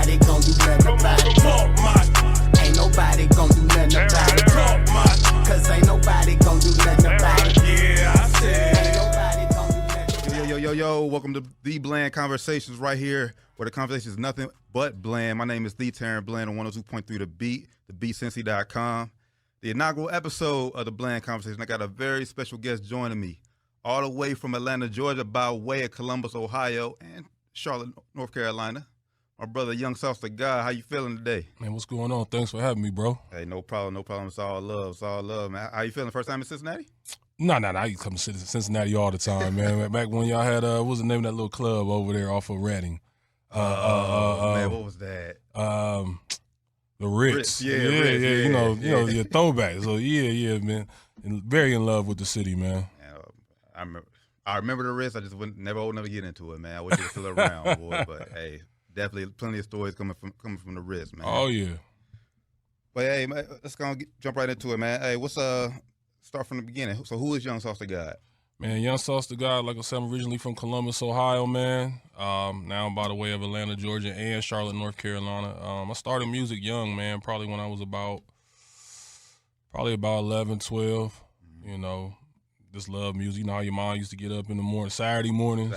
nobody gon' do nothing about it. Ain't nobody gon' do nothing about it. Cause ain't nobody gon' do nothing about it. Yeah, I said. Ain't nobody gon' do nothing about it. Yo, welcome to The Bland Conversations right here, where the conversation is nothing but bland. My name is Tarren Bland on 102.3 The Beat, thebeatcincy.com. The inaugural episode of The Bland Conversation, I got a very special guest joining me, all the way from Atlanta, Georgia, by way of Columbus, Ohio, and Charlotte, North Carolina. My brother, Young Sauce the God. How you feeling today? Man, what's going on? Thanks for having me, bro. Hey, no problem. It's all love, man. How you feeling? First time in Cincinnati? No. I used to come to Cincinnati all the time, man. Back when y'all had, what was the name of that little club over there off of Reading? Man, what was that? The Ritz. Yeah. You know, your throwback. So, yeah, man. Very in love with the city, man. I remember the Ritz. I just never old enough to get into it, man. I wish you were still around, boy. But, hey, definitely plenty of stories coming from the Ritz, man. Oh, yeah. But, hey, man, let's jump right into it, man. Hey, start from the beginning. So who is Young Sauce the God? Man, Young Sauce the God, like I said, I'm originally from Columbus, Ohio, man. Now I'm by the way of Atlanta, Georgia, and Charlotte, North Carolina. I started music young, man, probably when I was about 11, 12, you know. Just love music. You know how your mom used to get up in the morning, Saturday morning,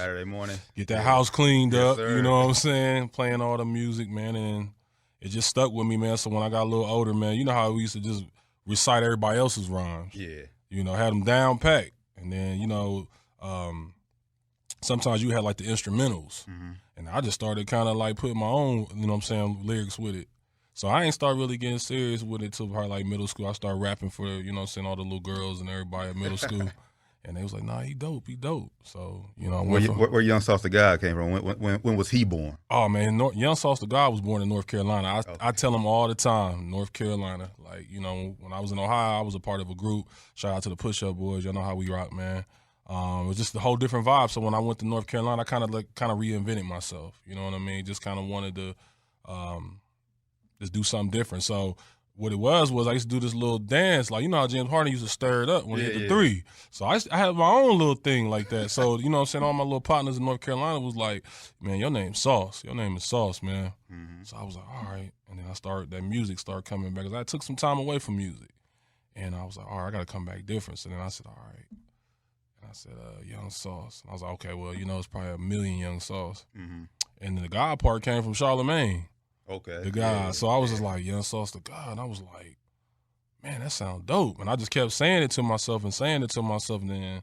get that house cleaned up, sir. You know what I'm saying? Playing all the music, man, and it just stuck with me, man. So when I got a little older, man, you know how we used to just recite everybody else's rhymes. Yeah. You know, had them down packed. And then, you know, sometimes you had like the instrumentals. Mm-hmm. And I just started kind of like putting my own, you know what I'm saying, lyrics with it. So I ain't start really getting serious with it till probably like middle school. I started rapping for, you know what I'm saying, all the little girls and everybody at middle school. And they was like, nah, he dope. So, you know. Where Young Sauce the God came from? When was he born? Oh, man, Young Sauce the God was born in North Carolina. I tell him all the time, North Carolina. Like, you know, when I was in Ohio, I was a part of a group. Shout out to the Push Up Boys. Y'all know how we rock, man. It was just a whole different vibe. So when I went to North Carolina, I kind of reinvented myself. You know what I mean? Just kind of wanted to just do something different. So what it was I used to do this little dance. Like, you know how James Harden used to stir it up when he hit the three. So I had my own little thing like that. So, you know what I'm saying? All my little partners in North Carolina was like, man, your name's Sauce. Your name is Sauce, man. Mm-hmm. So I was like, all right. And then that music started coming back. Because I took some time away from music. And I was like, all right, I got to come back different. So then I said, all right. And I said, Young Sauce. And I was like, okay, well, you know, it's probably a million Young Sauce. Mm-hmm. And then the God part came from Charlemagne. Okay. The God. Yeah. So I was just like, Young Sauce the God. And I was like, man, that sounds dope. And I just kept saying it to myself. And then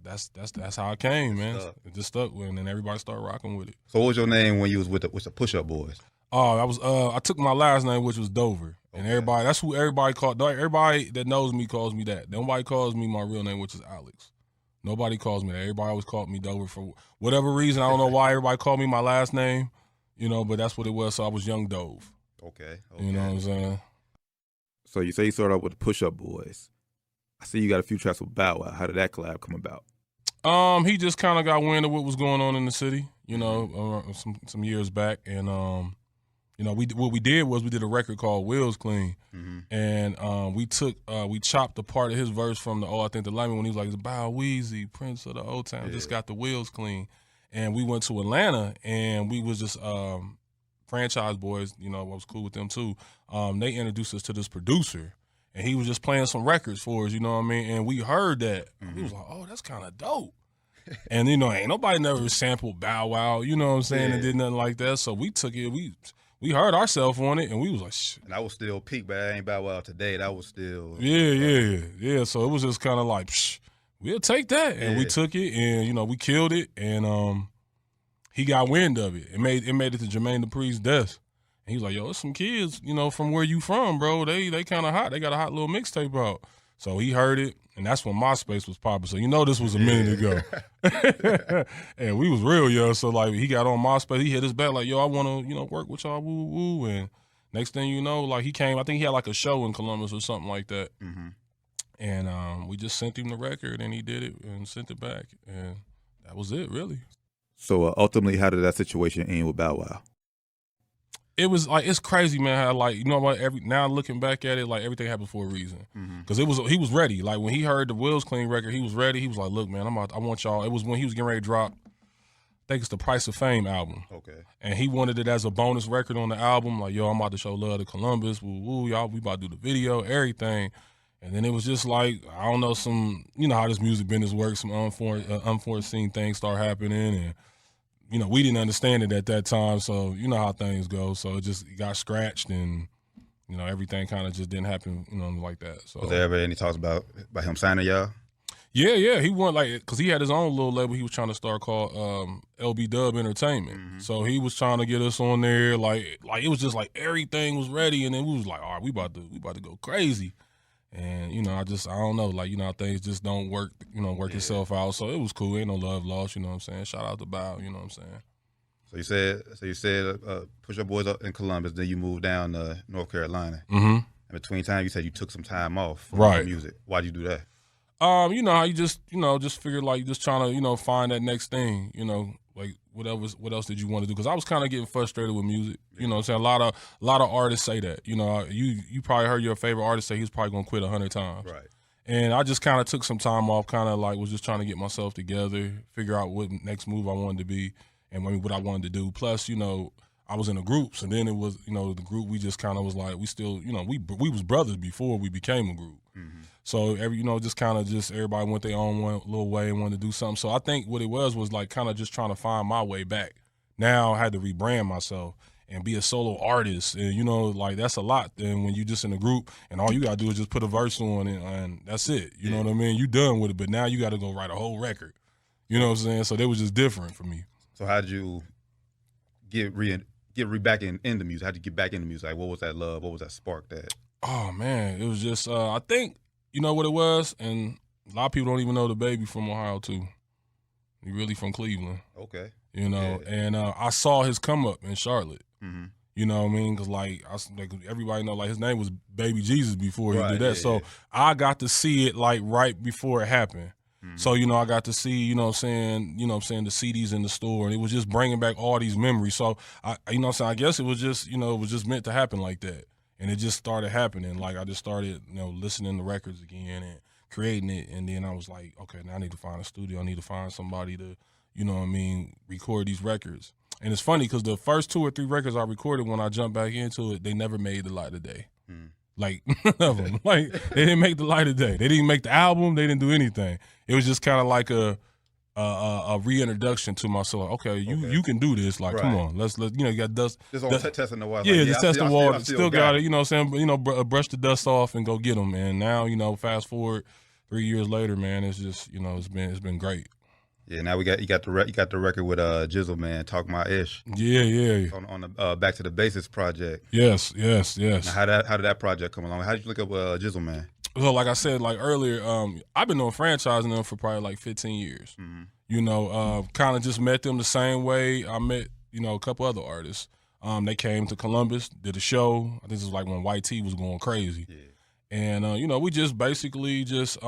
that's how it came, man. It just stuck with it, and then everybody started rocking with it. So what was your name when you was with the Push Up Boys? Oh, I took my last name, which was Dover. Okay. And that's who everybody called. Everybody that knows me calls me that. Nobody calls me my real name, which is Alex. Nobody calls me that. Everybody always called me Dover for whatever reason. I don't know why everybody called me my last name. You know, but that's what it was. So I was Young Dove. Okay. You know what I'm saying? So you say you started out with the Push Up Boys. I see you got a few tracks with Bow Wow. How did that collab come about? He just kind of got wind of what was going on in the city, you know, some years back. And, you know, what we did a record called Wheels Clean. Mm-hmm. And we chopped a part of his verse from I think the lineman when he was like, Bow Weezy, Prince of the Old Town, just got the wheels clean. And we went to Atlanta, and we was just Franchize boys, you know, I was cool with them too. They introduced us to this producer, and he was just playing some records for us, you know what I mean? And we heard that. Mm-hmm. We was like, oh, that's kind of dope. And, you know, ain't nobody never sampled Bow Wow, you know what I'm saying, and did nothing like that. So we took it, we heard ourselves on it, and we was like, shit. And I was still peak, but I ain't Bow Wow today. That was still. Yeah. So it was just kind of like, psh, we'll take that. And we took it, and, you know, we killed it, and he got wind of it. It made it to Jermaine Dupri's desk. And he was like, yo, there's some kids, you know, from where you from, bro. They kind of hot. They got a hot little mixtape out. So he heard it, and that's when MySpace was popping. So you know this was a minute ago. And we was real young. So, like, he got on MySpace. He hit us back like, yo, I want to, you know, work with y'all, woo, woo. And next thing you know, like, he came. I think he had, like, a show in Columbus or something like that. Mm-hmm. And we just sent him the record, and he did it and sent it back. And that was it, really. So ultimately, how did that situation end with Bow Wow? It was like, it's crazy, man. How, like, you know what? Now looking back at it, like, everything happened for a reason. Because he was ready. Like, when he heard the Wheels Clean record, he was ready. He was like, look, man, I want y'all. It was when he was getting ready to drop think it's the Price of Fame album. Okay. And he wanted it as a bonus record on the album. Like, yo, I'm about to show love to Columbus. Woo, woo, y'all, we about to do the video, everything. And then it was just like, I don't know, you know how this music business works, some unforeseen things start happening. And, you know, we didn't understand it at that time. So, you know how things go. So it got scratched and, you know, everything kind of just didn't happen, you know, like that. So was there ever any talks about him signing y'all? Yeah, he went because he had his own little label he was trying to start called LB Dub Entertainment. Mm-hmm. So he was trying to get us on there, like it was just like everything was ready, and then we was like, all right, we about to go crazy. And you know, I don't know, like, you know how things just don't work, you know, work itself out. So it was cool, ain't no love lost, you know what I'm saying? Shout out to Bow, you know what I'm saying? So you said push your boys up in Columbus, then you moved down to North Carolina. Mm-hmm. In between time, you said you took some time off from Right. music. Why'd you do that? You know how you just figured like just trying to, you know, find that next thing, you know, like what else did you want to do? Because I was kind of getting frustrated with music, you know what I'm saying? A lot of artists say that, you know, you probably heard your favorite artist say he's probably gonna quit 100 times. Right. And I just kind of took some time off, kind of like was just trying to get myself together, figure out what next move I wanted to be and what I wanted to do. Plus, you know, I was in a group, and then it was, you know, the group, we just kind of was like, we still, you know, we was brothers before we became a group. Mm-hmm. So, you know, just kind of everybody went their own one little way and wanted to do something. So I think what it was like kind of just trying to find my way back. Now I had to rebrand myself and be a solo artist. And, you know, like that's a lot. And when you just in a group and all you got to do is just put a verse on it and that's it. You know what I mean? You done with it, but now you got to go write a whole record. You know what I'm saying? So they was just different for me. So how did you get back into music? How did you get back into music? Like, what was that love? What was that spark that? Oh, man. It was just, I think, you know what it was? And a lot of people don't even know the baby from Ohio, too. He really from Cleveland. Okay. You know, and I saw his come up in Charlotte. Mm-hmm. You know what I mean? Because, like everybody know, like, his name was Baby Jesus before he did that. So I got to see it, like, right before it happened. Mm-hmm. So, you know, I got to see, you know what I'm saying, the CDs in the store. And it was just bringing back all these memories. So, you know what I'm saying, I guess it was just, you know, it was just meant to happen like that. And it just started happening. Like, I just started, you know, listening to records again and creating it. And then I was like, okay, now I need to find a studio. I need to find somebody to, you know what I mean, record these records. And it's funny because the first 2 or 3 records I recorded when I jumped back into it, they never made the light of day. Mm. Like, none of them. Like, they didn't make the light of day. They didn't make the album. They didn't do anything. It was just kind of like a reintroduction to myself. Okay, you can do this. Like, come on, let's you know, you got dust. Just on testing the water. Yeah, like, just test the water. Still got it. it. You know what I'm saying? You know, brush the dust off and go get them. And now, you know, fast forward 3 years later, man, it's just, you know, it's been great. Yeah, now you got the record with Jizzle, man, Talk My Ish. Yeah. On the Back to the Basics project. Yes. Now, how did that project come along? How did you look up Jizzle, man? So, like I said, like earlier, I've been doing franchising them for probably like 15 years. Mm-hmm. You know, kind of just met them the same way I met, you know, a couple other artists. They came to Columbus, did a show. I think this was like when White T was going crazy. Yeah. And, you know, we just basically just, you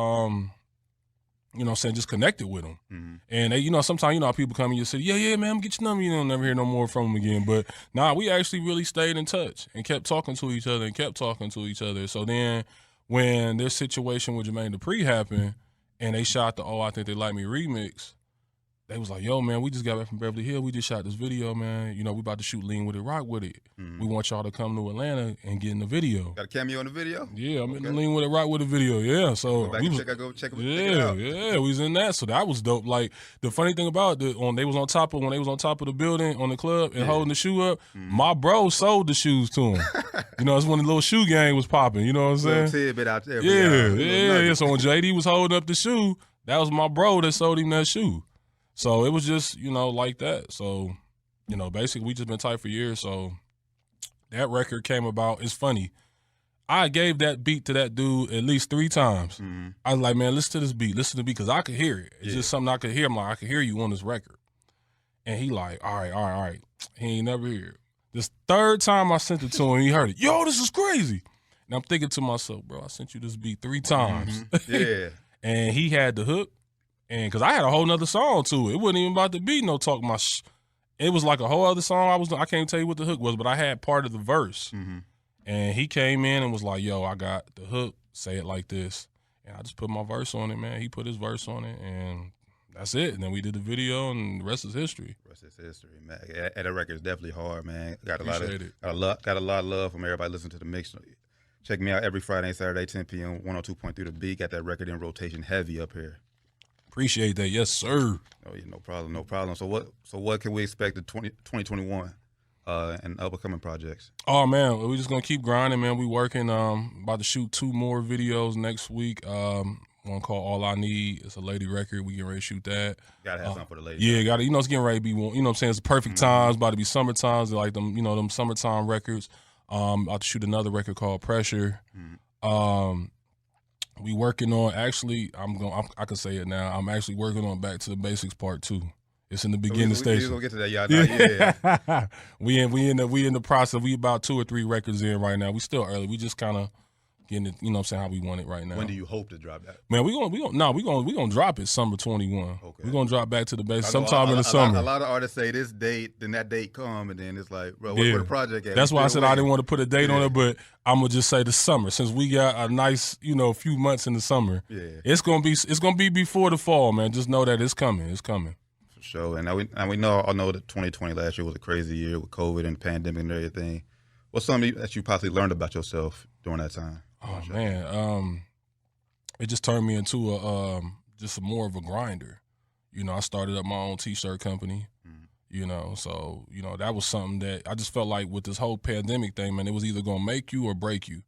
know what I'm saying, just connected with them. Mm-hmm. And they, you know, sometimes, you know, people come in your city, yeah, man, I'm get your number, you know, never hear no more from them again. But nah, we actually really stayed in touch and kept talking to each other. So then when this situation with Jermaine Dupri happened and they shot the I Think They Like Me remix, they was like, yo, man, we just got back from Beverly Hills. We just shot this video, man. You know, we about to shoot Lean With It, Rock With It. Mm-hmm. We want y'all to come to Atlanta and get in the video. Got a cameo in the video? Yeah, I'm in the Lean With It, Rock With It video, yeah. So check it out. Yeah, we was in that. So that was dope. Like, the funny thing about it, when they was on top of the building on the club and holding the shoe up, my bro sold the shoes to him. You know, it's when the little shoe gang was popping, you know what I'm saying? Little tidbit out there. Yeah. So when JD was holding up the shoe, that was my bro that sold him that shoe. So it was just, you know, like that. So, you know, basically we just been tight for years. So that record came about. It's funny. I gave that beat to that dude at least 3 times. Mm-hmm. I was like, man, listen to this beat. Listen to the beat because I could hear it. It's just something I could hear. I'm like, I can hear you on this record. And he like, all right. He ain't never hear it. This 3rd time I sent it to him, he heard it. Yo, this is crazy. And I'm thinking to myself, bro, I sent you this beat 3 times. Mm-hmm. Yeah. And he had the hook. And because I had a whole nother song to it. It wasn't even about to be no talk my It was like a whole other song. I can't tell you what the hook was, but I had part of the verse. Mm-hmm. And he came in and was like, yo, I got the hook. Say it like this. And I just put my verse on it, man. He put his verse on it, and that's it. And then we did the video, and the rest is history. The rest is history, man. And the record is definitely hard, man. Got a lot of love from everybody listening to the mix. Check me out every Friday and Saturday, 10 p.m. 102.3 The Beat. Got that record in rotation heavy up here. Appreciate that, yes, sir. Oh yeah, no problem. So what can we expect in 2021 and upcoming projects? Oh man, we're just gonna keep grinding, man. We working about to shoot 2 more videos next week. One called All I Need. It's a lady record. We getting ready to shoot that. Gotta have something for the ladies. Yeah, gotta. It's getting ready to be. You know what I'm saying? It's the perfect time. It's about to be summer times. Like them, them summertime records. About to shoot another record called Pressure. We working on. Actually, I can say it now. I'm actually working on Back to the Basics Part 2. It's in the beginning stage. We'll get to that, y'all. Yeah. we in the process. We about 2 or 3 records in right now. We still early. We just kind of getting it, how we want it right now. When do you hope to drop that? Man, we gonna drop it summer 21. Okay. We're gonna drop Back to the Basics sometime in the A summer. lot of artists say this date, then that date come, and then it's like, bro, where the project at? That's why I said I didn't want to put a date on it, but I'm gonna just say the summer, since we got a nice, few months in the summer. Yeah. It's gonna be before the fall, man. Just know that it's coming. It's coming. For sure. And we know that 2020 last year was a crazy year with COVID and the pandemic and everything. What's something that you possibly learned about yourself during that time? Oh man, it just turned me into just more of a grinder. I started up my own T-shirt company. So that was something that I just felt like with this whole pandemic thing, man, it was either gonna make you or break you.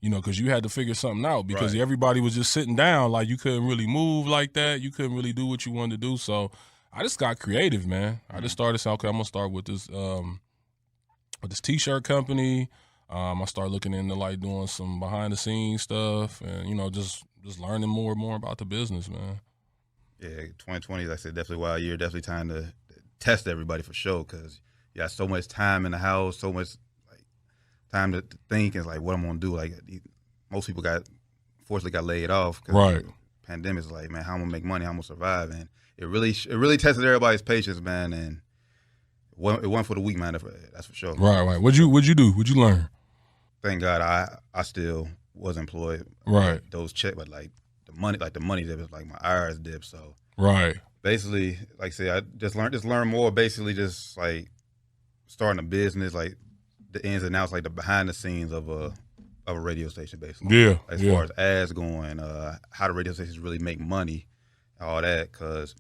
Because you had to figure something out because everybody was just sitting down, like you couldn't really move like that, you couldn't really do what you wanted to do. So I just got creative, man. I just started saying, okay, I'm gonna start with this T-shirt company. I started looking into like doing some behind the scenes stuff and, just learning more and more about the business, man. Yeah, 2020, like I said, definitely a wild year, definitely time to test everybody for sure because you got so much time in the house, so much like time to think and like what I'm going to do. Like most people fortunately got laid off. Right. Pandemic is like, man, how I'm going to make money, how I'm going to survive. And it really tested everybody's patience, man. And it wasn't for the weak, man, that's for sure. Right. What'd you do? What'd you learn? Thank God I still was employed. Right. Those checks, but like the money dip was like my IRS dip. So right. Basically, like I said, I just learn more. Basically, just like starting a business, like the ins and outs, like the behind the scenes of a radio station, basically. Yeah. As far as ads going, how the radio stations really make money, all that. Because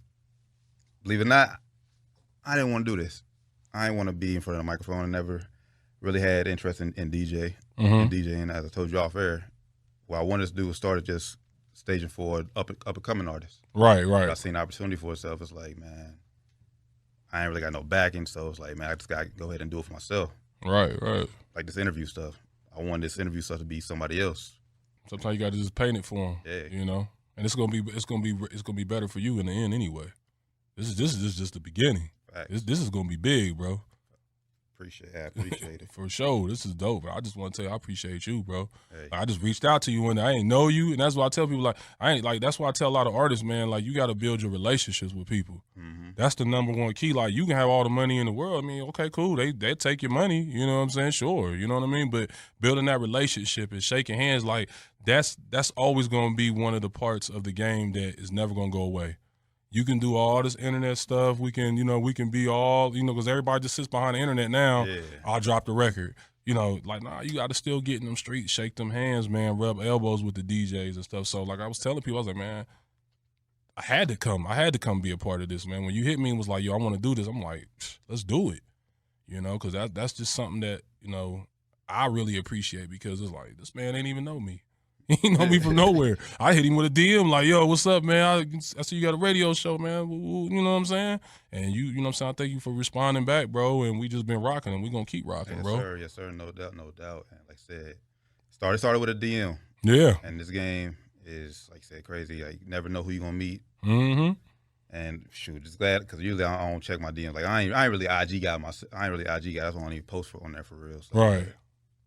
believe it or not, I didn't want to do this. I didn't want to be in front of the microphone. I never really had interest in DJ. And DJing, as I told you off air, what I wanted to do was start just staging for up and coming artists. Right. I seen the opportunity for itself. It's like, man, I ain't really got no backing, so it's like, man, I just got to go ahead and do it for myself. Right. Like this interview stuff. I want this interview stuff to be somebody else. Sometimes you got to just paint it for them. Yeah. And it's gonna be better for you in the end anyway. This is just the beginning. Right. This is gonna be big, bro. Appreciate it. For sure. This is dope. I just want to tell you I appreciate you, bro. Hey. I just reached out to you and I ain't know you, and that's why I tell people that's why I tell a lot of artists, man, like you got to build your relationships with people. That's the number one key. Like you can have all the money in the world. I mean, okay, cool. They take your money, you know what I'm saying? Sure. You know what I mean? But building that relationship and shaking hands, like that's always going to be one of the parts of the game that is never going to go away. You can do all this internet stuff. We can be all, because everybody just sits behind the internet now. Yeah. I'll drop the record. Nah, you got to still get in them streets, shake them hands, man, rub elbows with the DJs and stuff. So, like I was telling people, I was like, man, I had to come be a part of this, man. When you hit me and was like, yo, I want to do this, I'm like, let's do it. Because that's just something that, I really appreciate because it's like, this man ain't even know me. He know me from nowhere. I hit him with a DM like, yo, what's up, man? I see you got a radio show, man. You know what I'm saying? And you know what I'm saying? I thank you for responding back, bro. And we just been rocking and we going to keep rocking, bro. Yes, sir. No doubt. And like I said, started with a DM. Yeah. And this game is, like I said, crazy. Like, you never know who you're going to meet. And shoot, just glad because usually I don't check my DMs. Like, I ain't really IG guy. That's why I don't even post on there for real. So, right.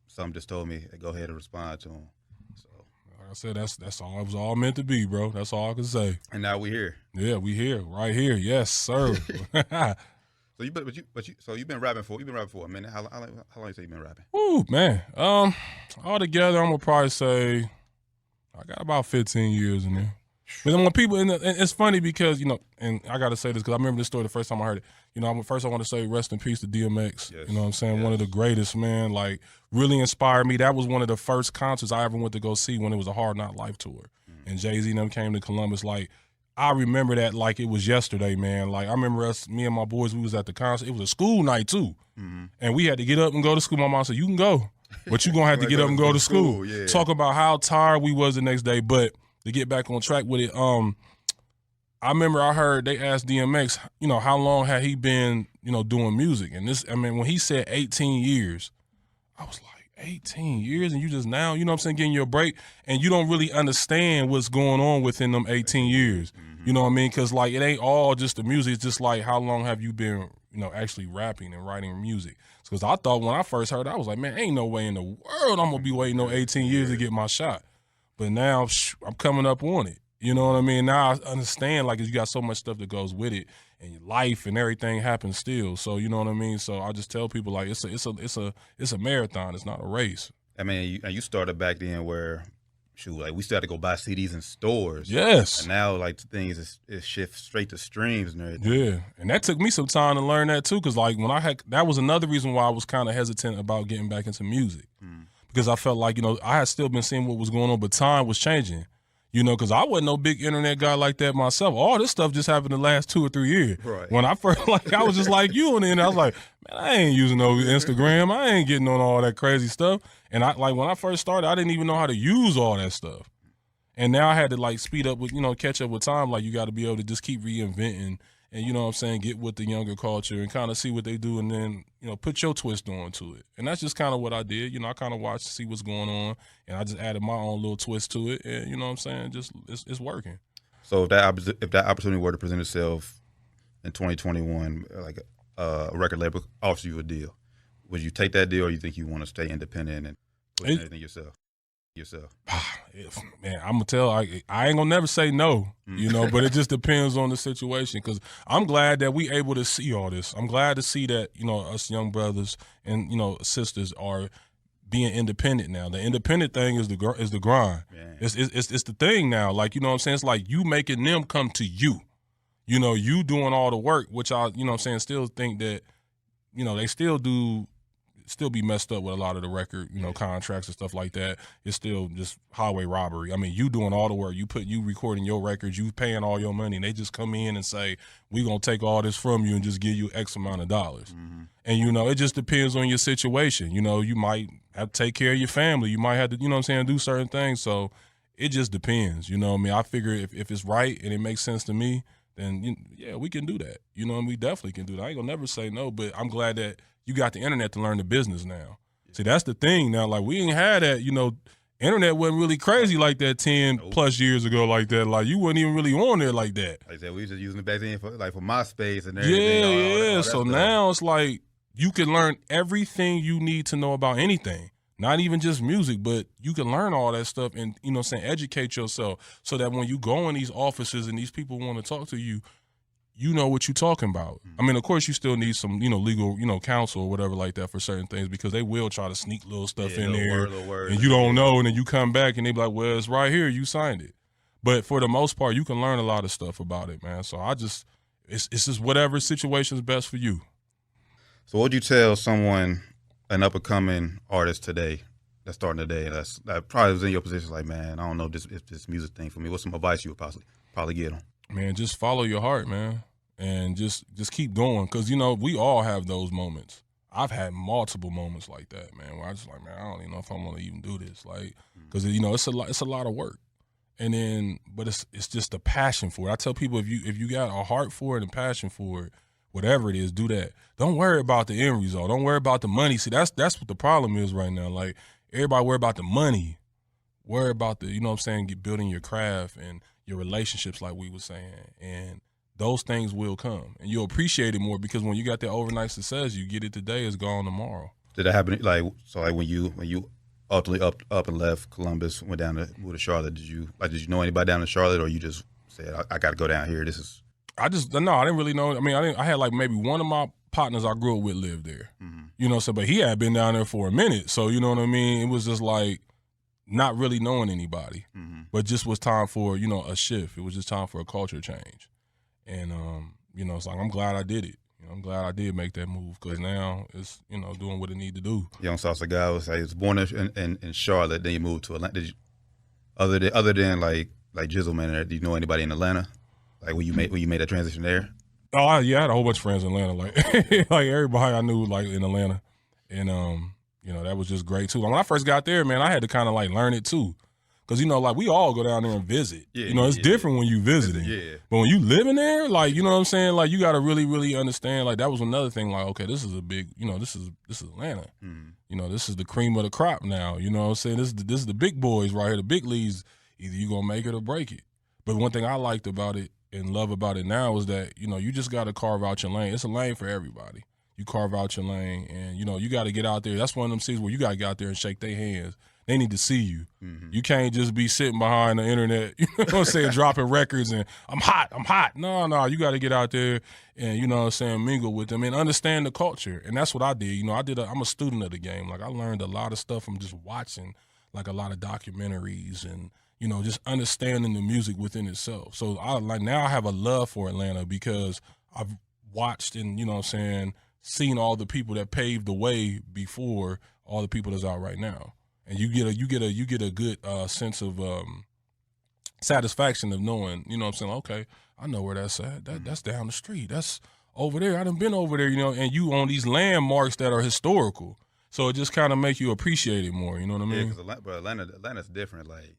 Something just told me, go ahead and respond to them. I said that's all it was all meant to be, bro. That's all I can say. And now we here. Yeah, we here, right here. Yes, sir. So you've been rapping for a minute. How long you say you've been rapping? Ooh, man. Altogether, I'm gonna probably say I got about 15 years in there. But then when people, and it's funny because, you know, and I got to say this because I remember this story the first time I heard it. You know, first I want to say rest in peace to DMX. Yes. You know what I'm saying? Yes. One of the greatest, man. Like, really inspired me. That was one of the first concerts I ever went to go see when it was a Hard Knock Life tour. And Jay-Z and them came to Columbus. Like, I remember that like it was yesterday, man. Like, I remember me and my boys, we was at the concert. It was a school night, too. And we had to get up and go to school. My mom said, you can go, but you're going to have to get up and go to school. Yeah. Talk about how tired we was the next day. But to get back on track with it, I remember I heard they asked DMX, you know, how long had he been, you know, doing music? And this, I mean, when he said 18 years, I was like, 18 years and you just now, you know what I'm saying, getting your break and you don't really understand what's going on within them 18 years. You know what I mean? Because, like, it ain't all just the music. It's just like how long have you been, you know, actually rapping and writing music? Because I thought when I first heard it, I was like, man, ain't no way in the world I'm going to be waiting no 18 years to get my shot. But now I'm coming up on it. You know what I mean? Now I understand, like, you got so much stuff that goes with it, and your life and everything happens still. So you know what I mean. So I just tell people, like, it's a marathon. It's not a race. I mean, you started back then where, shoot, like we still had to go buy CDs in stores. Yes. And now, like, the things is shift straight to streams and everything. Yeah, and that took me some time to learn that too, because like when that was another reason why I was kind of hesitant about getting back into music, because I felt like, you know, I had still been seeing what was going on, but time was changing. You know, because I wasn't no big internet guy like that myself. All this stuff just happened the last 2 or 3 years. Right. When I first, like, I was just like you on the internet. I was like, man, I ain't using no Instagram. I ain't getting on all that crazy stuff. And I, like, when I first started, I didn't even know how to use all that stuff. And now I had to, like, speed up with, you know, catch up with time. Like, you got to be able to just keep reinventing and, you know what I'm saying, get with the younger culture and kind of see what they do and then, you know, put your twist onto it. And that's just kind of what I did. You know, I kind of watched to see what's going on and I just added my own little twist to it. And, you know what I'm saying, just it's working. So if that opportunity were to present itself in 2021, like a record label offers you a deal, would you take that deal or you think you want to stay independent and put anything yourself? Man, I'm gonna tell. I ain't gonna never say no, you know, but it just depends on the situation. Because I'm glad that we able to see all this. I'm glad to see that, you know, us young brothers and, you know, sisters are being independent now. The independent thing is the grind. Yeah. It's the thing now. Like, you know what I'm saying? It's like you making them come to you. You know, you doing all the work, which I, you know what I'm saying, still think that, you know, they still be messed up with a lot of the record, you know, contracts and stuff like that. It's still just highway robbery. I mean, you doing all the work. You recording your records, you paying all your money, and they just come in and say, we gonna take all this from you and just give you X amount of dollars. And, you know, it just depends on your situation. You know, you might have to take care of your family. You might have to, you know what I'm saying, do certain things. So it just depends. You know what I mean? I figure if it's right and it makes sense to me, then, yeah, we can do that. You know, and we definitely can do that. I ain't gonna never say no, but I'm glad that you got the internet to learn the business now. See, that's the thing now. Like, we ain't had that, you know, internet wasn't really crazy like that 10 plus years ago like that. Like, you wasn't even really on there like that. Like I said, we was just using it back then for MySpace and everything. Yeah. All that So stuff. now it's like you can learn everything you need to know about anything. Not even just music, but you can learn all that stuff and, you know what I'm saying, educate yourself so that when you go in these offices and these people want to talk to you, you know what you're talking about. I mean, of course, you still need some, you know, legal, you know, counsel or whatever like that for certain things because they will try to sneak little stuff in there word, and you don't know, and then you come back and they be like, well, it's right here, you signed it. But for the most part, you can learn a lot of stuff about it, man. So it's just whatever situation is best for you. So what would you tell someone, an up-and-coming artist today, that's starting today, that probably was in your position, like, man, I don't know if this music thing for me, what's some advice you would probably get them? Man, just follow your heart, man. And just keep going, because, you know, we all have those moments. I've had multiple moments like that, man, where I just like, man, I don't even know if I'm gonna even do this, like, because you know it's a lot of work, and then but it's just the passion for it. I tell people if you got a heart for it and passion for it, whatever it is, do that. Don't worry about the end result. Don't worry about the money. See, that's what the problem is right now. Like, everybody worry about the money, worry about the, you know what I'm saying, building your craft and your relationships, like we were saying, and those things will come, and you'll appreciate it more because when you got that overnight success, you get it today, it's gone tomorrow. Did that happen? Like, so like when you ultimately up and left Columbus, went down to Charlotte, did you know anybody down in Charlotte, or you just said, I got to go down here? I didn't really know. I mean, I had like maybe one of my partners I grew up with lived there, you know. So, but he had been down there for a minute, so you know what I mean. It was just like not really knowing anybody, but just was time for, you know, a shift. It was just time for a culture change. And, you know, it's like, I'm glad I did it. You know, I'm glad I did make that move because now it's, you know, doing what it need to do. Young Salsa guy was born in Charlotte, then you moved to Atlanta. Other than like Jizzle, man, do you know anybody in Atlanta? Like when you made that transition there? Oh, yeah, I had a whole bunch of friends in Atlanta. Like, like everybody I knew, like, in Atlanta. And, you know, that was just great, too. When I first got there, man, I had to kind of, like, learn it, too. Because, you know, like, we all go down there and visit. Yeah, you know, it's different when you visiting. Yeah. But when you living there, like, you know what I'm saying? Like, you got to really, really understand. Like, that was another thing. Like, okay, this is a big, you know, this is Atlanta. You know, this is the cream of the crop now. You know what I'm saying? This is the big boys right here, the big leagues. Either you going to make it or break it. But one thing I liked about it and love about it now is that, you know, you just got to carve out your lane. It's a lane for everybody. You carve out your lane and, you know, you got to get out there. That's one of them cities where you got to get out there and shake their hands. They need to see you. You can't just be sitting behind the internet, you know what I'm saying, dropping records and I'm hot. No, you got to get out there and, you know what I'm saying, mingle with them and understand the culture. And that's what I did. You know, I'm a student of the game. Like I learned a lot of stuff from just watching like a lot of documentaries and, you know, just understanding the music within itself. So now I have a love for Atlanta because I've watched and, you know what I'm saying, seen all the people that paved the way before all the people that's out right now. And you get a good sense of satisfaction of knowing, you know what I'm saying, okay, I know where that's at. That's down the street. That's over there. I done been over there, you know, and you on these landmarks that are historical. So it just kind of make you appreciate it more, you know what I mean? Yeah, because Atlanta's different, like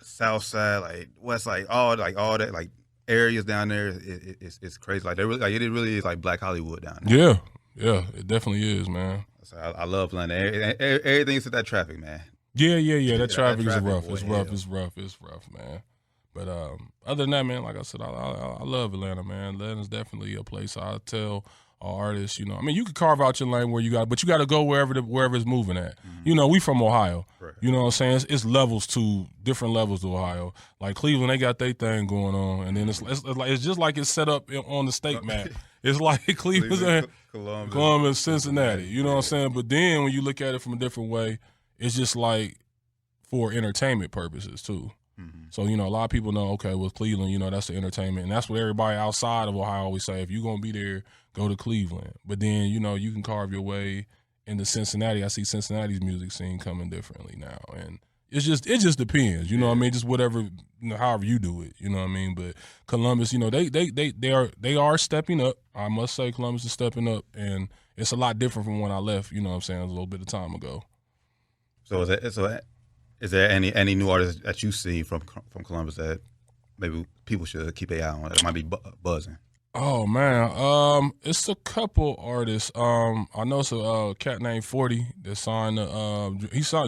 South Side, like West, like all that, like areas down there, it's crazy. Like it really is like Black Hollywood down there. Yeah, it definitely is, man. So I love Atlanta. Everything except that traffic, man. Yeah. That traffic is rough. It's rough, man. But other than that, man, like I said, I love Atlanta, man. Atlanta's definitely a place I tell artists, you know. I mean, you can carve out your lane where you got, but you got to go wherever it's moving at. You know, we from Ohio. Right. You know what I'm saying? It's levels to different levels to Ohio. Like Cleveland, they got their thing going on, and then it's just like it's set up on the state map. It's like Cleveland, Columbus, Cincinnati. You know what I'm saying? But then when you look at it from a different way, it's just like for entertainment purposes too. So, you know, a lot of people know, okay, well, Cleveland, you know, that's the entertainment. And that's what everybody outside of Ohio always say. If you're going to be there, go to Cleveland. But then, you know, you can carve your way into Cincinnati. I see Cincinnati's music scene coming differently now. And it just depends, you know what I mean? Just whatever, you know, however you do it, you know what I mean? But Columbus, you know, they are stepping up. I must say Columbus is stepping up. And it's a lot different from when I left, you know what I'm saying, a little bit of time ago. Is there any new artists that you see from Columbus that maybe people should keep an eye on that might be buzzing? Oh man, it's a couple artists. I know it's a cat named 40 that signed.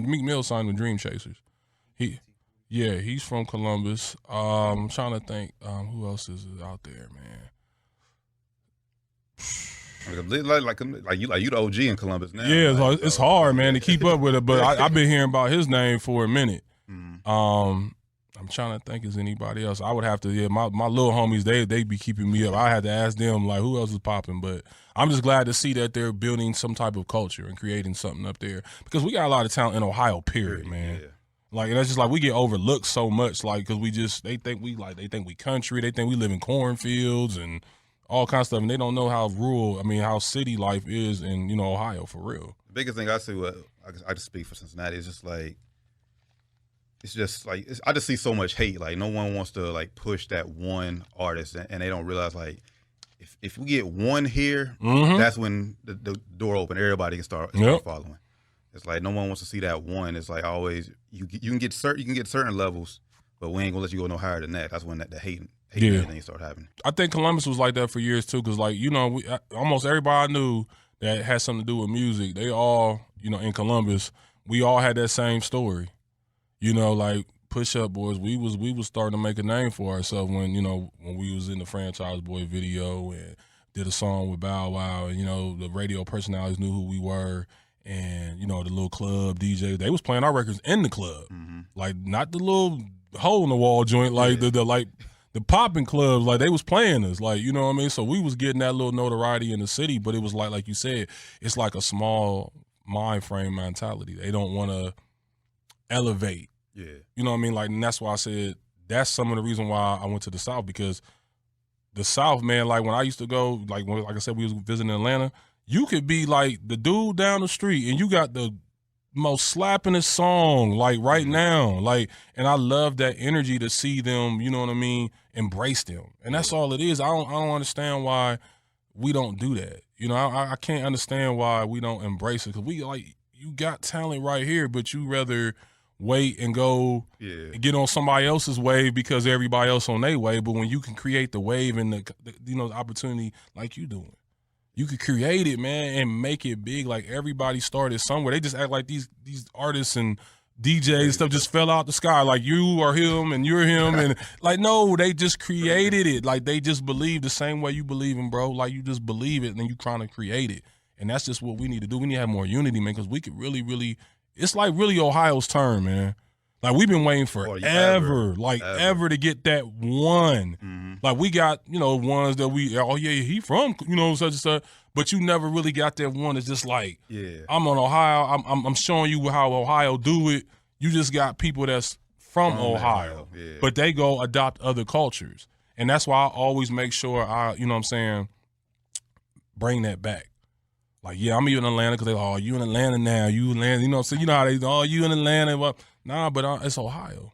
Meek Mill signed with Dream Chasers. He's from Columbus. I'm trying to think who else is out there, man. Like you the OG in Columbus now. Yeah, like, it's hard, man, to keep up with it. But I've been hearing about his name for a minute. I'm trying to think, is anybody else? I would have to. Yeah, my little homies, they be keeping me up. I had to ask them like who else is popping. But I'm just glad to see that they're building some type of culture and creating something up there because we got a lot of talent in Ohio. Period, man. Yeah. Like that's just like we get overlooked so much, like because they think we country, they think we live in cornfields and all kinds of stuff, and they don't know how city life is in, you know, Ohio for real. The biggest thing I see, I just speak for Cincinnati, is just like, I just see so much hate. Like no one wants to like push that one artist, and they don't realize like if we get one here, that's when the door open. Everybody can start following. It's like no one wants to see that one. It's like always you can get certain levels, but we ain't gonna let you go no higher than that. That's when the hate things start happening. I think Columbus was like that for years too, because like, you know, almost everybody I knew that had something to do with music, they all, you know, in Columbus, we all had that same story. You know, like Push Up Boys, we was starting to make a name for ourselves when we was in the Franchize Boy video and did a song with Bow Wow, and, you know, the radio personalities knew who we were, and, you know, the little club DJ, they was playing our records in the club. Like not the little hole in the wall joint, like the popping clubs, like they was playing us, like, you know what I mean? So we was getting that little notoriety in the city, but it was like you said, it's like a small mind frame mentality. They don't want to elevate Yeah. You know what I mean? Like, and that's why I said that's some of the reason why I went to the South, because the South, man, like when I used to go, like I said, we was visiting Atlanta, you could be like the dude down the street and you got the most slappingest song, like right now. Like, and I love that energy to see them, you know what I mean, embrace them. And that's all it is. I don't understand why we don't do that. You know, I can't understand why we don't embrace it, because we, like, you got talent right here, but you rather wait and go and get on somebody else's wave because everybody else on their wave. But when you can create the wave and the you know, the opportunity like you doing, you could create it, man, and make it big. Like, everybody started somewhere. They just act like these artists and DJs and stuff just fell out the sky. Like, you are him and you're him. And like, no, they just created it. Like, they just believe the same way you believe in, bro. Like, you just believe it and then you trying to create it. And that's just what we need to do. We need to have more unity, man, because we could really, really, it's like really Ohio's turn, man. Like, we've been waiting forever, ever to get that one. Mm-hmm. Like, we got, you know, ones that he from, you know, such and such, but you never really got that one that's just like, I'm on Ohio, I'm showing you how Ohio do it. You just got people that's from Ohio, but they go adopt other cultures. And that's why I always make sure you know what I'm saying, bring that back. Like, I'm in Atlanta because they you in Atlanta now, you in Atlanta, you know what I'm saying? You know how they, you in Atlanta. Well, nah, but it's Ohio.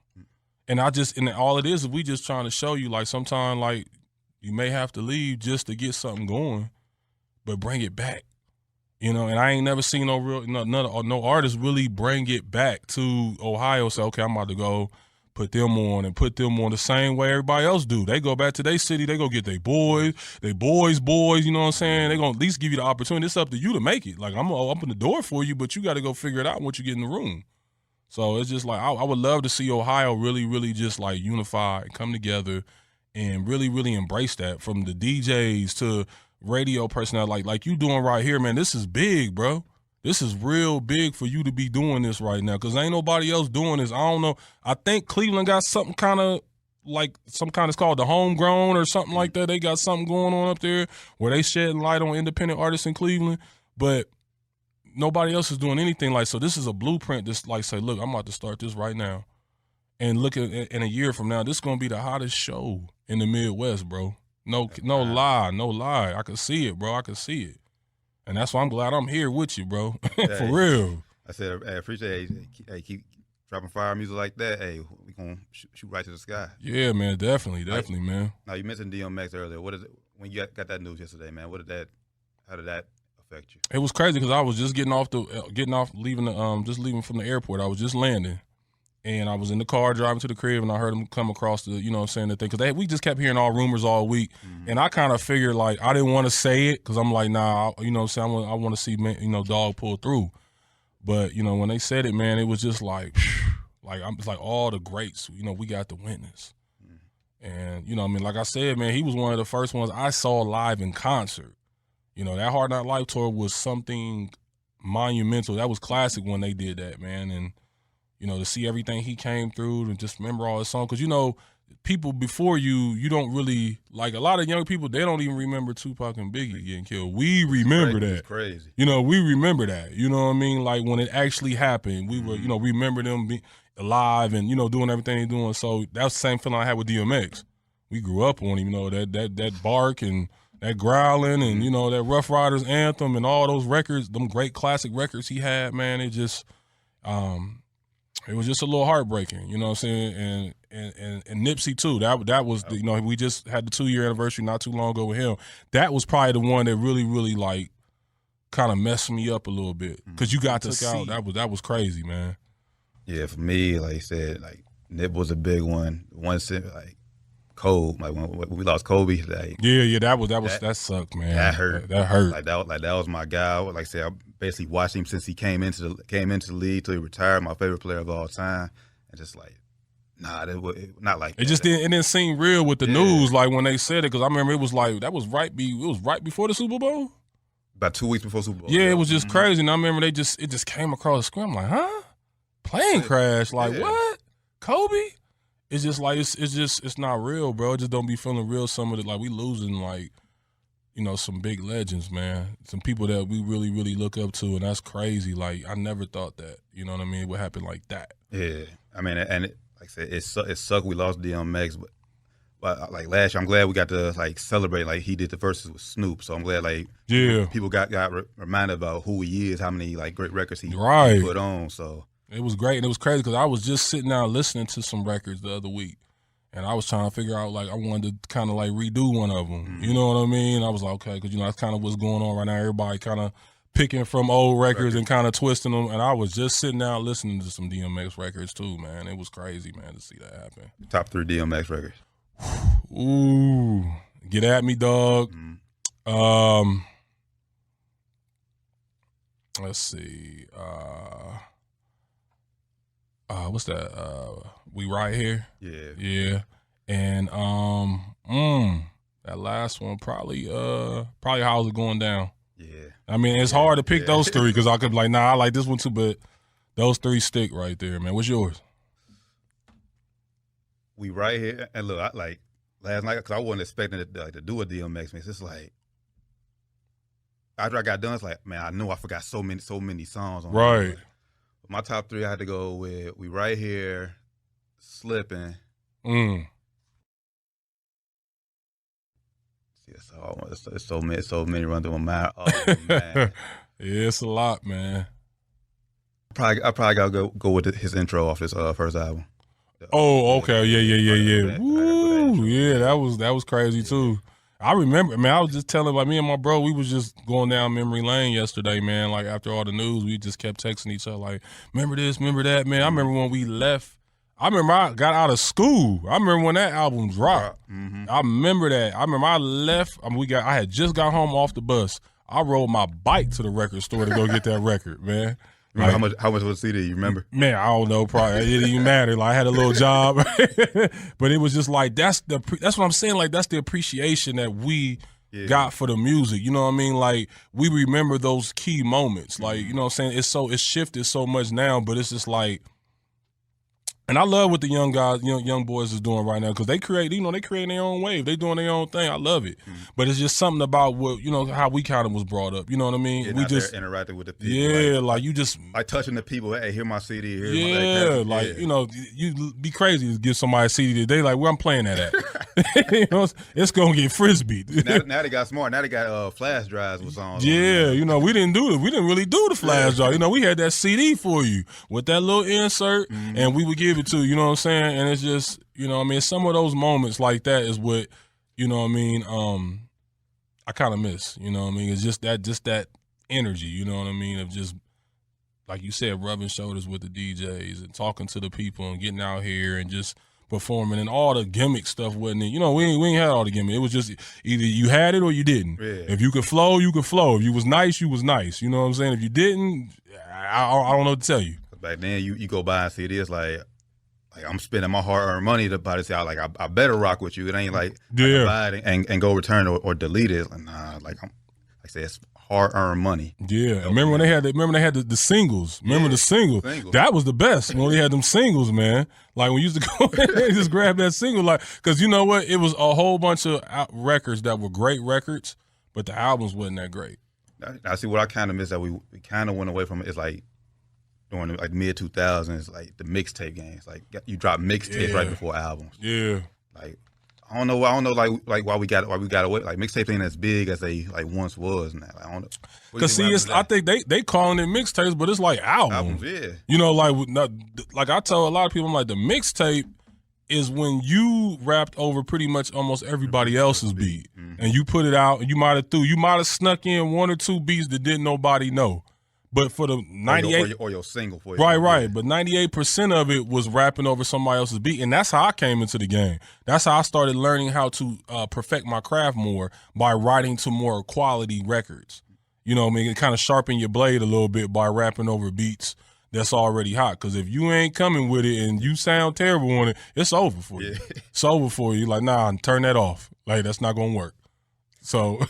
And all it is we just trying to show you, like, sometimes, like, you may have to leave just to get something going, but bring it back. You know, and I ain't never seen no artist really bring it back to Ohio. Say, okay, I'm about to go put them on the same way everybody else do. They go back to their city, they go get their boys, you know what I'm saying? They gonna at least give you the opportunity. It's up to you to make it. Like, I'm gonna open the door for you, but you got to go figure it out once you get in the room. So it's just like, I would love to see Ohio really, really just like unify and come together and really, really embrace that, from the DJs to radio personnel, like you doing right here, man. This is big, bro. This is real big for you to be doing this right now, because ain't nobody else doing this. I don't know. I think Cleveland got something kind of like it's called the Homegrown or something like that. They got something going on up there where they shedding light on independent artists in Cleveland, but nobody else is doing anything like. So this is a blueprint. Just like, say, look, I'm about to start this right now, and look at in a year from now, this is gonna be the hottest show in the Midwest, bro. No lie. I can see it, bro. I can see it. And that's why I'm glad I'm here with you, bro. For real. I said, I appreciate it. Hey, keep dropping fire music like that. Hey, we gonna shoot right to the sky. Yeah, man, definitely, man. Now, you mentioned DMX earlier. What is it when you got that news yesterday, man? How did that affect you? It was crazy because I was just leaving from the airport. I was just landing, and I was in the car driving to the crib, and I heard him come across the, you know what I'm saying, the thing. Because we just kept hearing all rumors all week. Mm-hmm. And I kind of figured, like, I didn't want to say it because I'm like, nah, you know what I'm saying, I want to see, you know, Dog pull through. But, you know, when they said it, man, it was just like, it's like all the greats, you know, we got to witness. Mm-hmm. And, you know what I mean, like I said, man, he was one of the first ones I saw live in concert. You know, that Hard Knock Life tour was something monumental. That was classic when they did that, man. And, you know, to see everything he came through and just remember all his songs. Because, you know, people before you don't really, like, a lot of young people, they don't even remember Tupac and Biggie getting killed. We remember that. It's crazy. You know, we remember that. You know what I mean? Like, when it actually happened, we were, you know, remember them being alive and, you know, doing everything they're doing. So that's the same feeling I had with DMX. We grew up on him, you know, that bark and that growling and, you know, that Rough Riders anthem and all those records, them great classic records he had, man. It just, it was just a little heartbreaking, you know what I'm saying? And Nipsey too. That was, you know, we just had the 2-year anniversary not too long ago with him. That was probably the one that really, really, like, kind of messed me up a little bit, because you got to see. That was crazy, man. Yeah, for me, like I said, like, Nip was a big one. Like, Kobe, like when we lost Kobe, like, that sucked, man. That hurt. That hurt. Like that was my guy. Like I said, I basically watched him since he came into the league till he retired. My favorite player of all time, and just like, nah, not like that. It just didn't seem real with the news, like when they said it, because I remember it was like it was right before the Super Bowl. About 2 weeks before Super Bowl. Yeah, it was just crazy, and I remember it just came across the screen. I'm like, huh? Plane crash? Like what? Kobe? It's just like it's not real, bro. It just don't be feeling real. Some of it, like, we losing like you know, some big legends, man. Some people that we really, really look up to, and that's crazy. Like, I never thought that, you know what I mean, it would happen like that. Yeah. I mean, and like I said, it sucked we lost DMX, but like last year, I'm glad we got to like celebrate. Like he did the verses with Snoop, so I'm glad like people got reminded about who he is, how many like great records he put on. So it was great, and it was crazy because I was just sitting down listening to some records the other week, and I was trying to figure out like I wanted to kind of like redo one of them. You know what I mean? I was like, okay, because you know that's kind of what's going on right now. Everybody kind of picking from old records and kind of twisting them, and I was just sitting down listening to some DMX records too, man. It was crazy, man, to see that happen. Top 3 DMX records. Ooh, get at me, dog. Let's see. What's that? We Right Here. Yeah. And that last one probably How's It Going Down. Yeah. I mean, it's hard to pick those 3 because I could be like, nah, I like this one too, but those 3 stick right there, man. What's yours? We Right Here, and look, I, like last night, because I wasn't expecting to do a DMX mix. It's like after I got done, it's like, man, I knew I forgot so many songs. On right. My top 3, I had to go with We Right Here, Slippin'. It's so many run through my mind. Oh man, yeah, it's a lot, man. I probably gotta go with his intro off his first album. Oh, okay, yeah. Woo, yeah, that was crazy too. I remember, man. I was just telling, like, me and my bro, we was just going down memory lane yesterday, man. Like after all the news, we just kept texting each other, like, remember this, remember that, man. I remember when we left. I remember I got out of school. I remember when that album dropped. I remember that. I remember I left. I had just got home off the bus. I rode my bike to the record store to go get that record, man. Like, how much was the CD? You remember? Man, I don't know. Probably it didn't even matter. Like I had a little job, but it was just like that's what I'm saying. Like that's the appreciation that we got for the music. You know what I mean? Like we remember those key moments. Like you know what I'm saying? It's shifted so much now, but it's just like. And I love what the young guys, young boys is doing right now because they create, they creating their own wave. They doing their own thing. I love it. But it's just something about what, how we kind of was brought up. You know what I mean? We just interacting with the people. Yeah, like you just like touching the people. Hey, hear my CD. Here's my you be crazy to give somebody a CD today. Like where I'm playing that at. It's gonna get frisbeed. Now they got smart. Now they got flash drives with songs. Yeah, we didn't really do the flash drive. We had that CD for you with that little insert, and we would give it to you. You know what I'm saying? And it's just some of those moments like that is what I kind of miss. It's just that energy. You know what I mean? Of just like you said, rubbing shoulders with the DJs and talking to the people and getting out here and just performing, and all the gimmick stuff wasn't it. We ain't had all the gimmick. It was just either you had it or you didn't. Yeah. If you could flow, you could flow. If you was nice, you was nice. You know what I'm saying? If you didn't, I don't know what to tell you. Back then, you go by and see this like I'm spending my hard-earned money to buy this out. Like I better rock with you. It ain't like I can buy it and go return it or delete it. Like, nah, like I said, it's hard-earned money. Yeah, remember when they had the singles? Remember the singles? That was the best when they had them singles, man. Like we used to go and just grab that single, like because you know what? It was a whole bunch of records that were great records, but the albums wasn't that great. I see what I kind of miss that we kind of went away from it. It's like during like mid 2000s, like the mixtape games. Like you drop mixtapes right before albums. Yeah. Like I don't know, like why we got away. Like mixtapes ain't as big as they like once was now. Like, I don't know. Cause see, I think they calling it mixtapes, but it's like albums. Yeah. Like I tell a lot of people, I'm like the mixtape is when you rapped over pretty much almost everybody else's beat, and you put it out, and you might have snuck in 1 or 2 beats that didn't nobody know. But for the 98 or your single for you. Right. But 98% of it was rapping over somebody else's beat. And that's how I came into the game. That's how I started learning how to perfect my craft more by writing to more quality records. You know what I mean? It kind of sharpen your blade a little bit by rapping over beats that's already hot. Because if you ain't coming with it and you sound terrible on it, it's over for you. It's over for you. Like, nah, turn that off. Like, that's not going to work. So,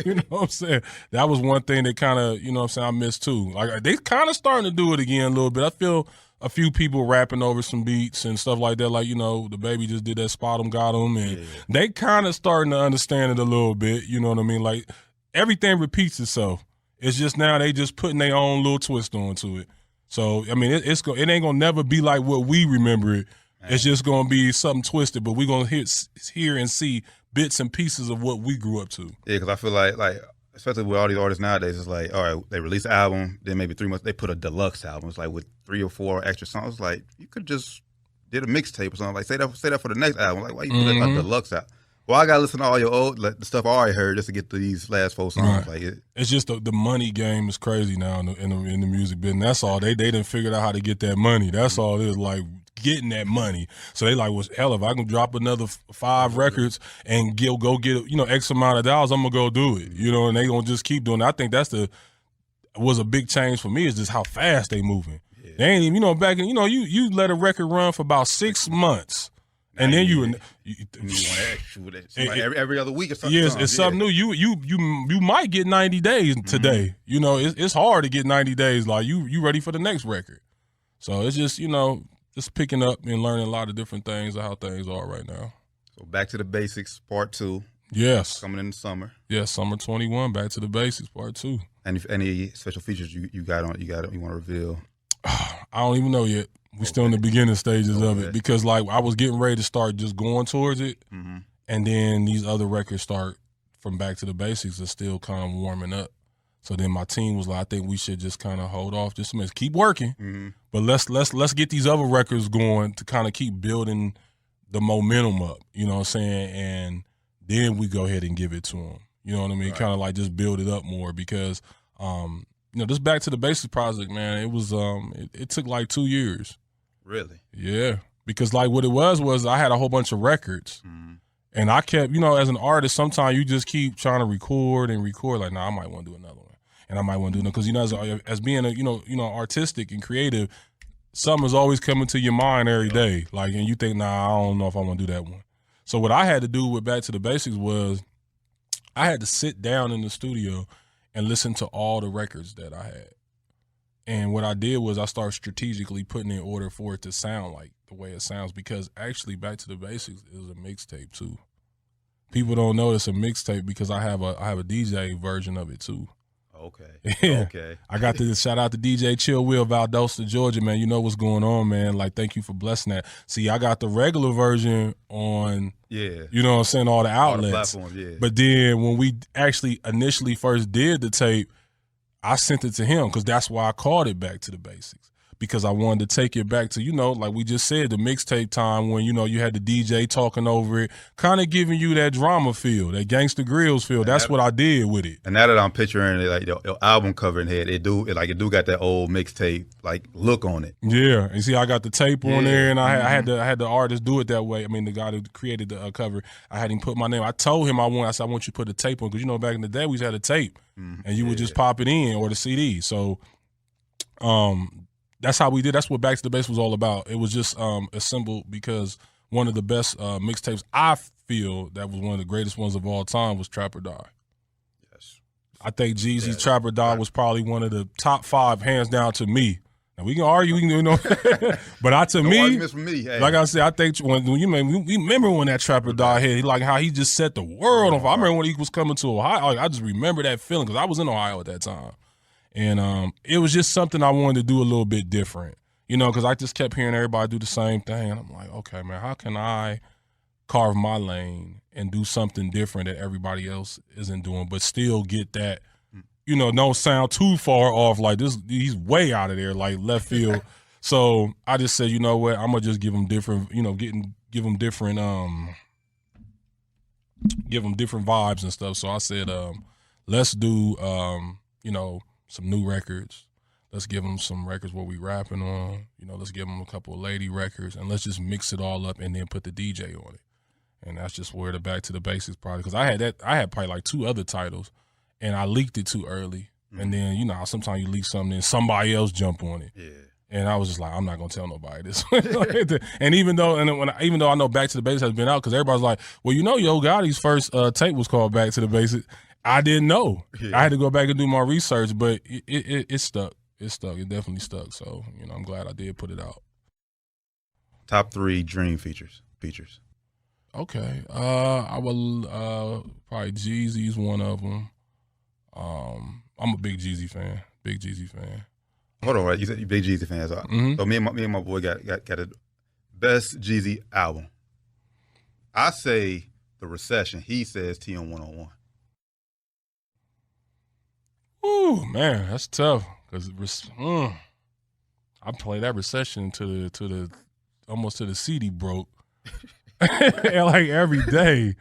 you know what I'm saying? That was one thing that kind of, I missed too. Like, they kind of starting to do it again a little bit. I feel a few people rapping over some beats and stuff like that. Like, the Baby just did that Spot 'em, Got 'em. And they kind of starting to understand it a little bit. You know what I mean? Like, everything repeats itself. It's just now they just putting their own little twist onto it. So I mean, it ain't gonna never be like what we remember it. Man. It's just gonna be something twisted, but we're gonna hear and see bits and pieces of what we grew up to. Yeah, because I feel like especially with all these artists nowadays, it's like, all right, they release an album, then maybe 3 months they put a deluxe album. It's like with 3 or 4 extra songs. Like you could just did a mixtape or something. Like say that for the next album. Like why you put a deluxe out? Well, I gotta listen to all your old the stuff I already heard just to get to these last 4 songs. Right. Like it's just the money game is crazy now in the music business. That's all they didn't figure out how to get that money. That's all it is, like getting that money. So they like, well, hell, if I can drop another 5 records and go get X amount of dollars, I'm gonna go do it. And they gonna just keep doing it. I think was a big change for me is just how fast they moving. Yeah. They ain't even back in you let a record run for about 6 months. And then you want to every other week or something. Yes, it's something new. You might get 90 days today. It's hard to get 90 days. Like you ready for the next record. So it's just just picking up and learning a lot of different things of how things are right now. So back to the basics, part 2. Yes, coming in the summer. Yes, summer 21. Back to the basics, part 2. And if any special features you want to reveal? I don't even know yet. We're still in the beginning stages of it because, like, I was getting ready to start just going towards it, and then these other records start from Back to the Basics are still kind of warming up. So then my team was like, I think we should just kind of hold off just a minute, keep working, but let's get these other records going to kind of keep building the momentum up. You know what I'm saying? And then we go ahead and give it to them. You know what I mean? Right. Kind of like just build it up more because, this Back to the Basics project, man, it was it took like 2 years. Really? Yeah, because like what it was I had a whole bunch of records, and I kept, as an artist, sometimes you just keep trying to record and record. Like, nah, I might want to do another one, and I might want to do another because as being a artistic and creative, something's always coming to your mind every day. Like, and you think, nah, I don't know if I want to do that one. So what I had to do with Back to the Basics was I had to sit down in the studio and listen to all the records that I had. And what I did was I started strategically putting in order for it to sound like the way it sounds because actually Back to the Basics is a mixtape too. People don't know it's a mixtape because I have a DJ version of it too. Okay. Yeah. Okay. I got to shout out to DJ Chill Will, Valdosta, Georgia, man. You know what's going on, man. Like, thank you for blessing that. See, I got the regular version on, you know what I'm saying, all the outlets. All the platforms, yeah. But then when we actually initially first did the tape, I sent it to him because that's why I called it Back to the Basics because I wanted to take it back to, like we just said, the mixtape time when, you had the DJ talking over it, kind of giving you that drama feel, that Gangsta Grills feel. That's what I did with it. And now that I'm picturing it, like your album cover in head, it do got that old mixtape like look on it. Yeah, and see, I got the tape on there, and I had the artist do it that way. I mean, the guy who created the cover, I had him put my name. I told him I want you to put the tape on because back in the day we had a tape, and you would just pop it in or the CD. So, that's how we did. That's what Back to the Basics was all about. It was just assembled because one of the best mixtapes I feel that was one of the greatest ones of all time was Trap or Die. Yes. I think Jeezy's Trap or Die was probably one of the top 5 hands down to me. Now we can argue, but to me, hey. Like I said, I think we remember when that Trap or Die hit, like how he just set the world on fire. I remember when he was coming to Ohio. I just remember that feeling because I was in Ohio at that time. And it was just something I wanted to do a little bit different, because I just kept hearing everybody do the same thing. And I'm like, okay, man, how can I carve my lane and do something different that everybody else isn't doing, but still get that, don't sound too far off like this. He's way out of there, like left field. So I just said, you know what, I'm gonna just give him different, give him different vibes and stuff. So I said, let's do, some new records. Let's give them some records where we rapping on. Let's give them a couple of lady records, and let's just mix it all up and then put the DJ on it. And that's just where the Back to the Basics project. Because I had probably like 2 other titles, and I leaked it too early. And then sometimes you leak something and somebody else jump on it. Yeah. And I was just like, I'm not gonna tell nobody this. And even though I know Back to the Basics has been out, because everybody's like, well, Yo Gotti's first tape was called Back to the Basics. I didn't know. Yeah. I had to go back and do my research, but it stuck. It stuck. It definitely stuck. So, I'm glad I did put it out. Top 3 dream features. Okay. I will probably Jeezy's one of them. I'm a big Jeezy fan. Big Jeezy fan. Hold on, right? You said you big Jeezy fans. So me and my boy got a best Jeezy album. I say The Recession. He says TM 101. Ooh, man, that's tough. Cause I play that Recession to the almost to the CD broke. Like every day.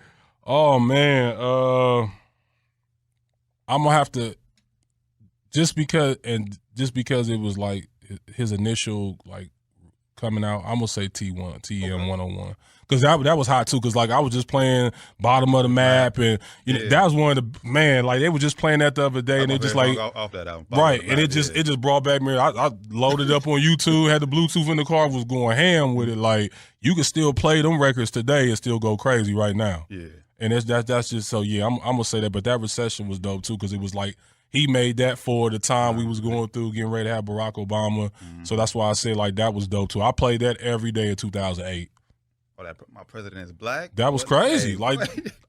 Oh man, I'm gonna have to just because it was like his initial like coming out. I'm gonna say TM 101 because that was hot too. Because like I was just playing bottom of the map and that was one of the like they were just playing that the other day and they just like off that album, right and it just brought back me. I loaded up on YouTube, had the Bluetooth in the car, was going ham with it. Like you can still play them records today and still go crazy right now. Yeah. And that's just so I'm gonna say that, but that Recession was dope too because it was like he made that for the time we was going through, getting ready to have Barack Obama. So that's why I say like that was dope too. I played that every day in 2008. Oh, My President is Black. That was crazy. Like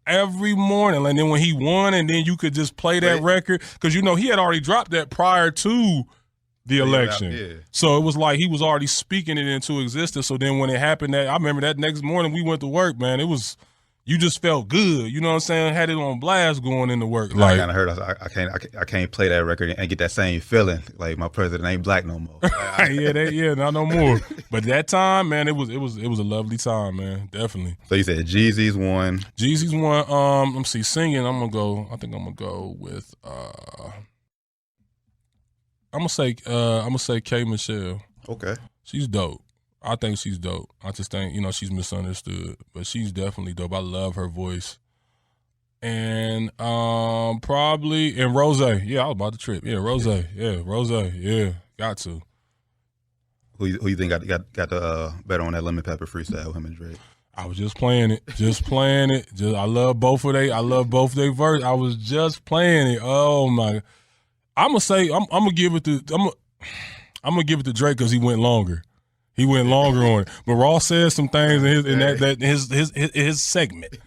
every morning, and then when he won, and then you could just play that record because he had already dropped that prior to the election. Yeah. So it was like he was already speaking it into existence. So then when it happened, I remember that next morning we went to work. Man, it was. You just felt good, you know what I'm saying? Had it on blast going into work. Like, I kind of heard. I can't play that record and get that same feeling. Like my president ain't black no more. Not no more. But that time, man, it was a lovely time, man. Definitely. So you said Jeezy's one. Jeezy's one. Let me see. Singing, I think I'm gonna go with. I'm gonna say K Michelle. Okay. She's dope. I think she's dope. I just think, she's misunderstood, but she's definitely dope. I love her voice. And probably and Rose. Yeah, I was about to trip. Yeah, Rose. Yeah, Rose. Yeah, got to. Who you think got the better on that Lemon Pepper freestyle with him and Drake? I was just playing it. I love both of their verse. I was just playing it. Oh my! I'm gonna give it to Drake because he went longer. He went longer on it, but Ross said some things in his segment.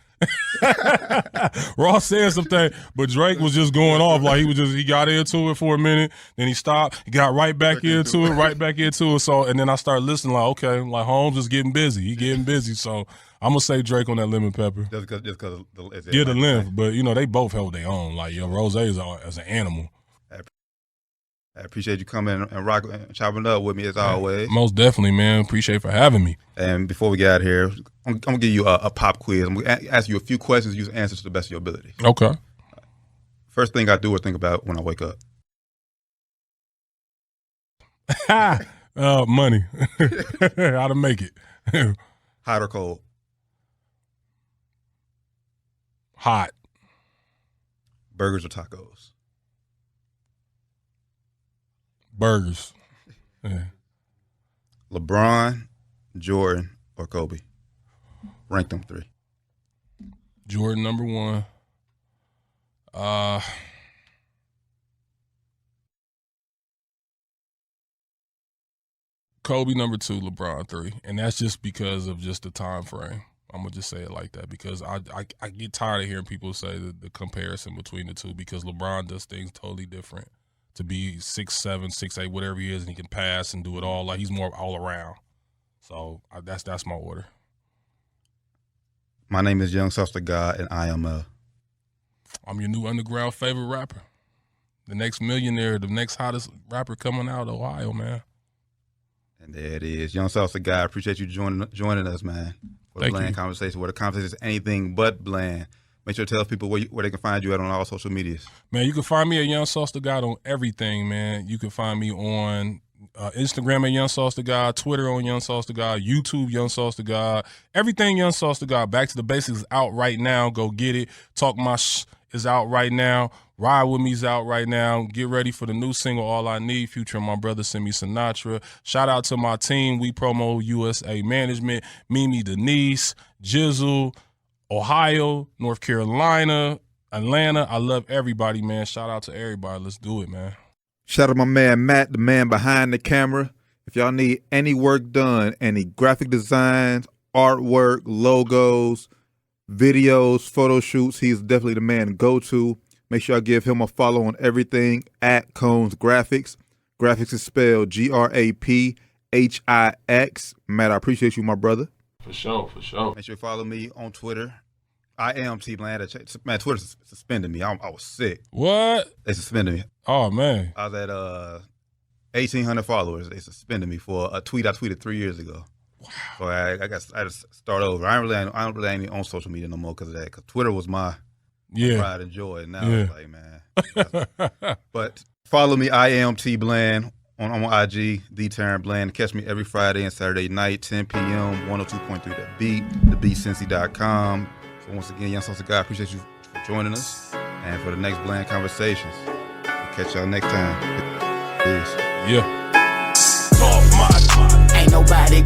Ross said some things, but Drake was just going off like he got into it for a minute, then he stopped, he got right back into it. So and then I started listening like, okay, like Holmes is getting busy, he getting busy. So I'm gonna say Drake on that Lemon Pepper. Just because the length, but they both held their own. Like Rose is as an animal. I appreciate you coming and rocking and chopping up with me as always. Most definitely, man. Appreciate for having me. And before we get out of here, I'm going to give you a pop quiz. I'm going to ask you a few questions. You answer to the best of your ability. Okay. First thing I do or think about when I wake up. Money. How to make it. Hot or cold? Hot. Burgers or tacos? Burgers. Yeah. LeBron, Jordan, or Kobe? Rank them three. Jordan number one. Kobe number two, LeBron three. And that's just because of just the time frame. I'm going to just say it like that because I get tired of hearing people say the comparison between the two because LeBron does things totally different. To be 6'7", 6'8", whatever he is, and he can pass and do it all. Like he's more all around. So that's my order. My name is Young Sauce the God, and I am I'm your new underground favorite rapper. The next millionaire, the next hottest rapper coming out of Ohio, man. And there it is. Young Sauce the God. Appreciate you joining us, man. For the Bland Conversation, where the conversation is anything but bland. Make sure to tell people where they can find you at on all social medias. Man, you can find me at Young Sauce the God on everything, man. You can find me on Instagram at Young Sauce the God, Twitter on Young Sauce the God, YouTube Young Sauce the God, everything Young Sauce the God. Back to the Basics is out right now. Go get it. Talk My is out right now. Ride With Me is out right now. Get ready for the new single, All I Need, featuring my brother, Simi Sinatra. Shout out to my team, We Promo USA Management, Mimi Denise, Jizzle, Ohio, North Carolina, Atlanta. I love everybody, man. Shout out to everybody. Let's do it, man. Shout out to my man, Matt, the man behind the camera. If y'all need any work done, any graphic designs, artwork, logos, videos, photo shoots, he's definitely the man to go to. Make sure I give him a follow on everything at Cones Graphics. Graphics is spelled Graphix. Matt, I appreciate you, my brother. For sure. Make sure you follow me on Twitter. I am T Bland. Man, Twitter suspended me. I was sick. What? They suspended me. Oh, man. I was at 1,800 followers. They suspended me for a tweet I tweeted 3 years ago. Wow. So I had to start over. I don't really ain't on social media no more because of that. Because Twitter was my pride and joy. And now it's like, man. But follow me. I am T Bland on IG. The Tarren Bland. Catch me every Friday and Saturday night, 10 p.m. 102.3 The Beat. TheBeatCincy.com. So once again, Young Sauce Guy, appreciate you for joining us. And for the next Bland Conversations, we'll catch y'all next time. Peace. Yeah. Ain't nobody